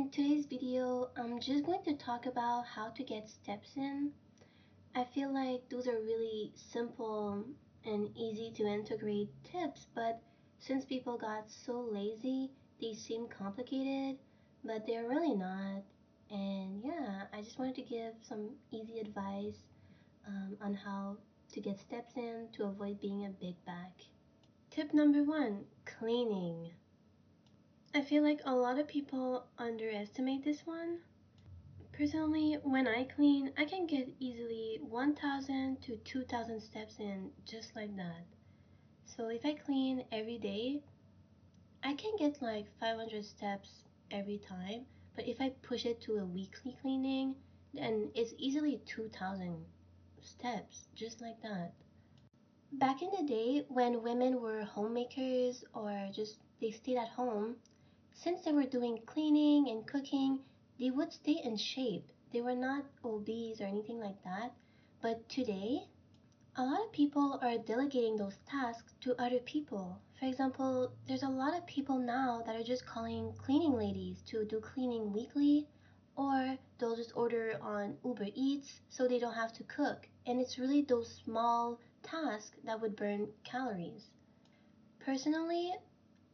In today's video, I'm just going to talk about how to get steps in. I feel like those are really simple and easy to integrate tips, but since people got so lazy, they seem complicated, but they're really not. And yeah, I just wanted to give some easy advice on how to get steps in to avoid being a big bag. Tip number one, cleaning. I feel like a lot of people underestimate this one. Personally, when I clean, I can get easily 1,000 to 2,000 steps in just like that. So if I clean every day, I can get like 500 steps every time. But if I push it to a weekly cleaning, then it's easily 2,000 steps just like that. Back in the day when women were homemakers or just they stayed at home, since they were doing cleaning and cooking, they would stay in shape. They were not obese or anything like that. But today, a lot of people are delegating those tasks to other people. For example, there's a lot of people now that are just calling cleaning ladies to do cleaning weekly, or they'll just order on Uber Eats so they don't have to cook. And it's really those small tasks that would burn calories. Personally,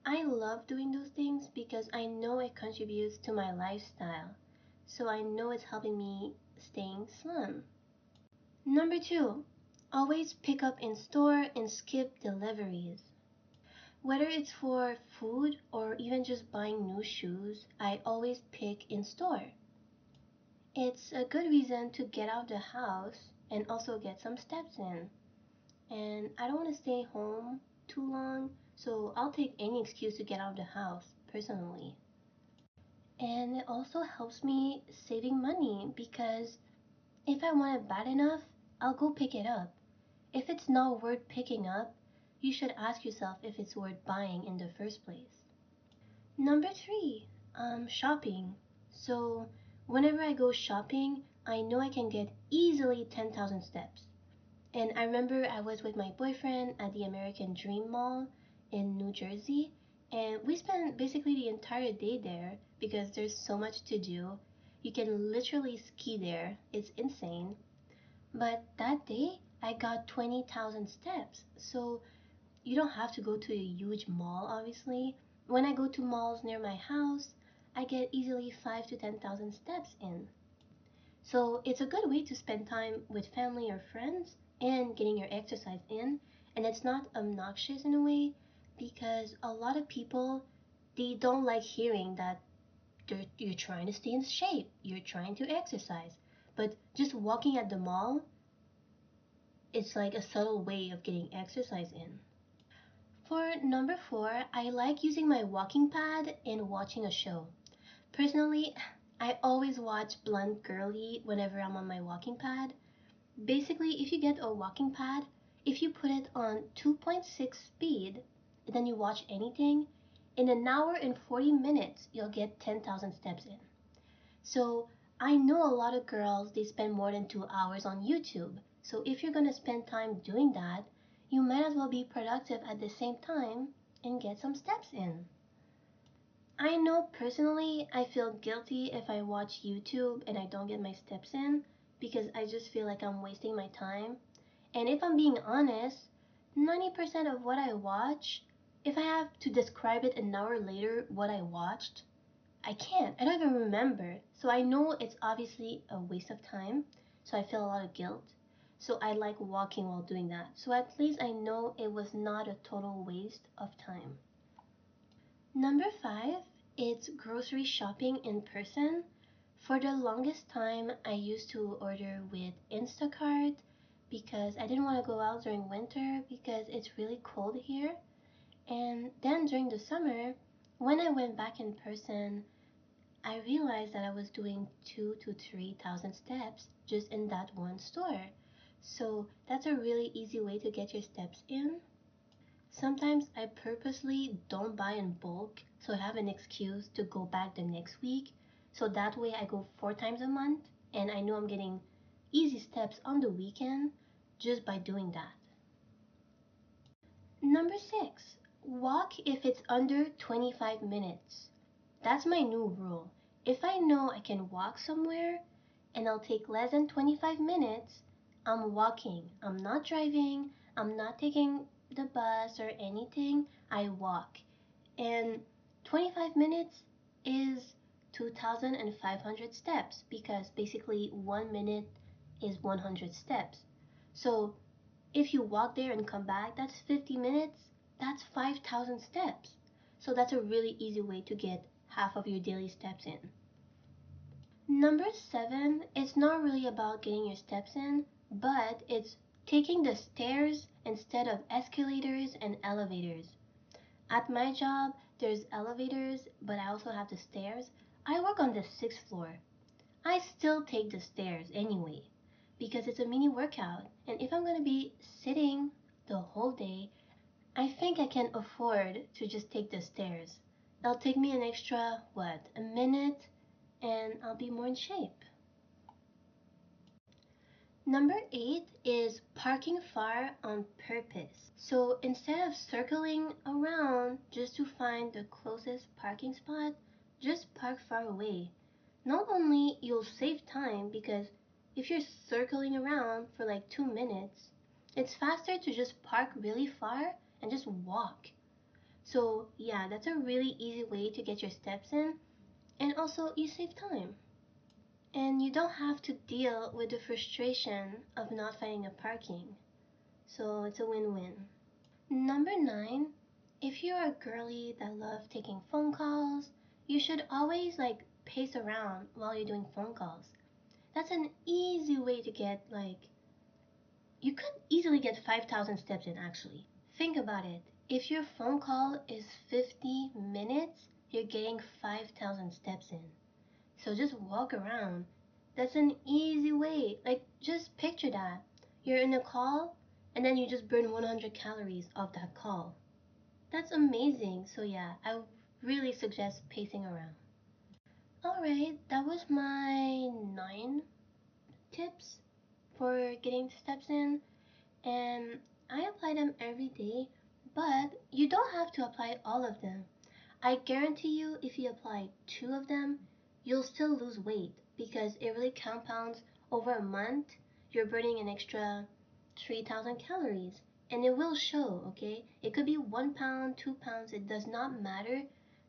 I love doing those things because I know it contributes to my lifestyle. So I know it's helping me staying slim. Number two, always pick up in store and skip deliveries. Whether it's for food or even just buying new shoes, I always pick in store. It's a good reason to get out of the house and also get some steps in. And I don't want to stay home too long, so I'll take any excuse to get out of the house, personally. And it also helps me saving money because if I want it bad enough, I'll go pick it up. If it's not worth picking up, you should ask yourself if it's worth buying in the first place. Number three, shopping. So whenever I go shopping, I know I can get easily 10,000 steps. And I remember I was with my boyfriend at the American Dream Mall in New Jersey, and we spent basically the entire day there because there's so much to do. You can literally ski there, it's insane. But that day, I got 20,000 steps. So you don't have to go to a huge mall, obviously. When I go to malls near my house, I get easily 5 to 10,000 steps in. So it's a good way to spend time with family or friends and getting your exercise in. And it's not obnoxious in a way because a lot of people, they don't like hearing that you're trying to stay in shape, you're trying to exercise. But just walking at the mall, it's like a subtle way of getting exercise in. For number four, I like using my walking pad and watching a show. Personally, I always watch Blunt Girly whenever I'm on my walking pad. Basically, if you get a walking pad, if you put it on 2.6 speed, and then you watch anything, in an hour and 40 minutes, you'll get 10,000 steps in. So I know a lot of girls, they spend more than 2 hours on YouTube. So if you're gonna spend time doing that, you might as well be productive at the same time and get some steps in. I know personally I feel guilty if I watch YouTube and I don't get my steps in because I just feel like I'm wasting my time. And if I'm being honest, 90% of what I watch, if I have to describe it an hour later what I watched, I can't. I don't even remember. So I know it's obviously a waste of time. So I feel a lot of guilt. So I like walking while doing that. So at least I know it was not a total waste of time. Number five, it's grocery shopping in person. For the longest time, I used to order with Instacart because I didn't want to go out during winter because it's really cold here. And then during the summer, when I went back in person, I realized that I was doing 2 to 3,000 steps just in that one store. So that's a really easy way to get your steps in. Sometimes I purposely don't buy in bulk so I have an excuse to go back the next week. So that way I go 4 times a month and I know I'm getting easy steps on the weekend just by doing that. Number six, walk if it's under 25 minutes. That's my new rule. if I know I can walk somewhere and I'll take less than 25 minutes, I'm walking. I'm not driving, I'm not taking the bus or anything. I walk. And 25 minutes is 2,500 steps because basically 1 minute is 100 steps. So if you walk there and come back, that's 50 minutes. That's 5,000 steps. So that's a really easy way to get half of your daily steps in. Number seven, it's not really about getting your steps in, but it's taking the stairs instead of escalators and elevators. At my job, there's elevators, but I also have the stairs. I work on the sixth floor. I still take the stairs anyway because it's a mini workout. And if I'm going to be sitting the whole day, I think I can afford to just take the stairs. It'll take me an extra, what, a minute, and I'll be more in shape. Number eight is parking far on purpose. So instead of circling around just to find the closest parking spot, just park far away. Not only you'll save time because if you're circling around for like 2 minutes, it's faster to just park really far and just walk. So yeah, that's a really easy way to get your steps in, and also you save time. And you don't have to deal with the frustration of not finding a parking. So it's a win-win. Number nine, if you're a girly that loves taking phone calls, you should always like pace around while you're doing phone calls. That's an easy way to get you could easily get 5,000 steps in actually. Think about it. If your phone call is 50 minutes, you're getting 5,000 steps in. So just walk around. That's an easy way. Like, just picture that. You're in a call, and then you just burn 100 calories of that call. That's amazing. So, yeah, I really suggest pacing around. Alright, that was my 9 tips for getting steps in, and I apply them every day, but you don't have to apply all of them. I guarantee you, if you apply 2 of them, you'll still lose weight because it really compounds over a month. You're burning an extra 3,000 calories, and it will show, okay? It could be 1 pound, 2 pounds, it does not matter.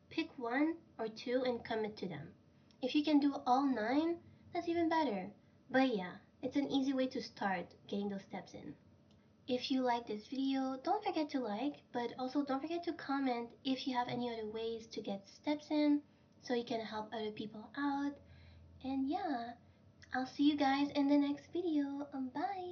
Pick 1 or 2 and commit to them. If you can do all 9, that's even better. But yeah, it's an easy way to start getting those steps in. If you like this video, don't forget to like, but also don't forget to comment if you have any other ways to get steps in so you can help other people out. And yeah, I'll see you guys in the next video. Bye!